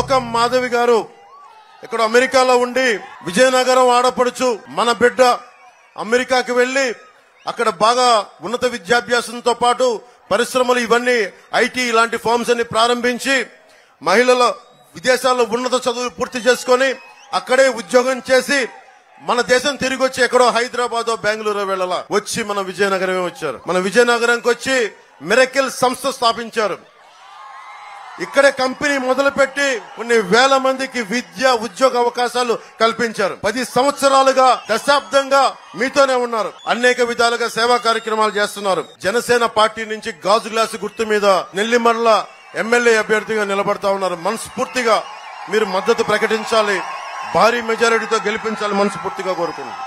లోకం మాధవి గారు ఇక్కడ అమెరికాలో ఉండి విజయనగరం ఆడపడుచు మన బిడ్డ అమెరికాకి వెళ్లి అక్కడ బాగా ఉన్నత విద్యాభ్యాసంతో పాటు పరిశ్రమలు ఇవన్నీ ఐటీ ఇలాంటి ఫార్మ్స్ అన్ని ప్రారంభించి మహిళల విదేశాల్లో ఉన్నత చదువులు పూర్తి చేసుకుని అక్కడే ఉద్యోగం చేసి మన దేశం తిరిగి వచ్చి ఎక్కడో హైదరాబాద్ బెంగళూరు వెళ్ళాల వచ్చి మన విజయనగరమే వచ్చారు. మన విజయనగరంకి వచ్చి మిరకిల్ సంస్థ స్థాపించారు. ఇక్కడే కంపెనీ మొదలుపెట్టి కొన్ని వేల మందికి విద్య ఉద్యోగ అవకాశాలు కల్పించారు. 10 సంవత్సరాలుగా దశాబ్దంగా మీతోనే ఉన్నారు. అనేక విధాలుగా సేవా కార్యక్రమాలు చేస్తున్నారు. జనసేన పార్టీ నుంచి గాజు గ్లాసు గుర్తు మీద నెల్లిమర్ల ఎమ్మెల్యే అభ్యర్థిగా నిలబడతా ఉన్నారు. మనస్ఫూర్తిగా మీరు మద్దతు ప్రకటించాలి, భారీ మెజారిటీతో గెలిపించాలి మనస్ఫూర్తిగా కోరుకుంటున్నాను.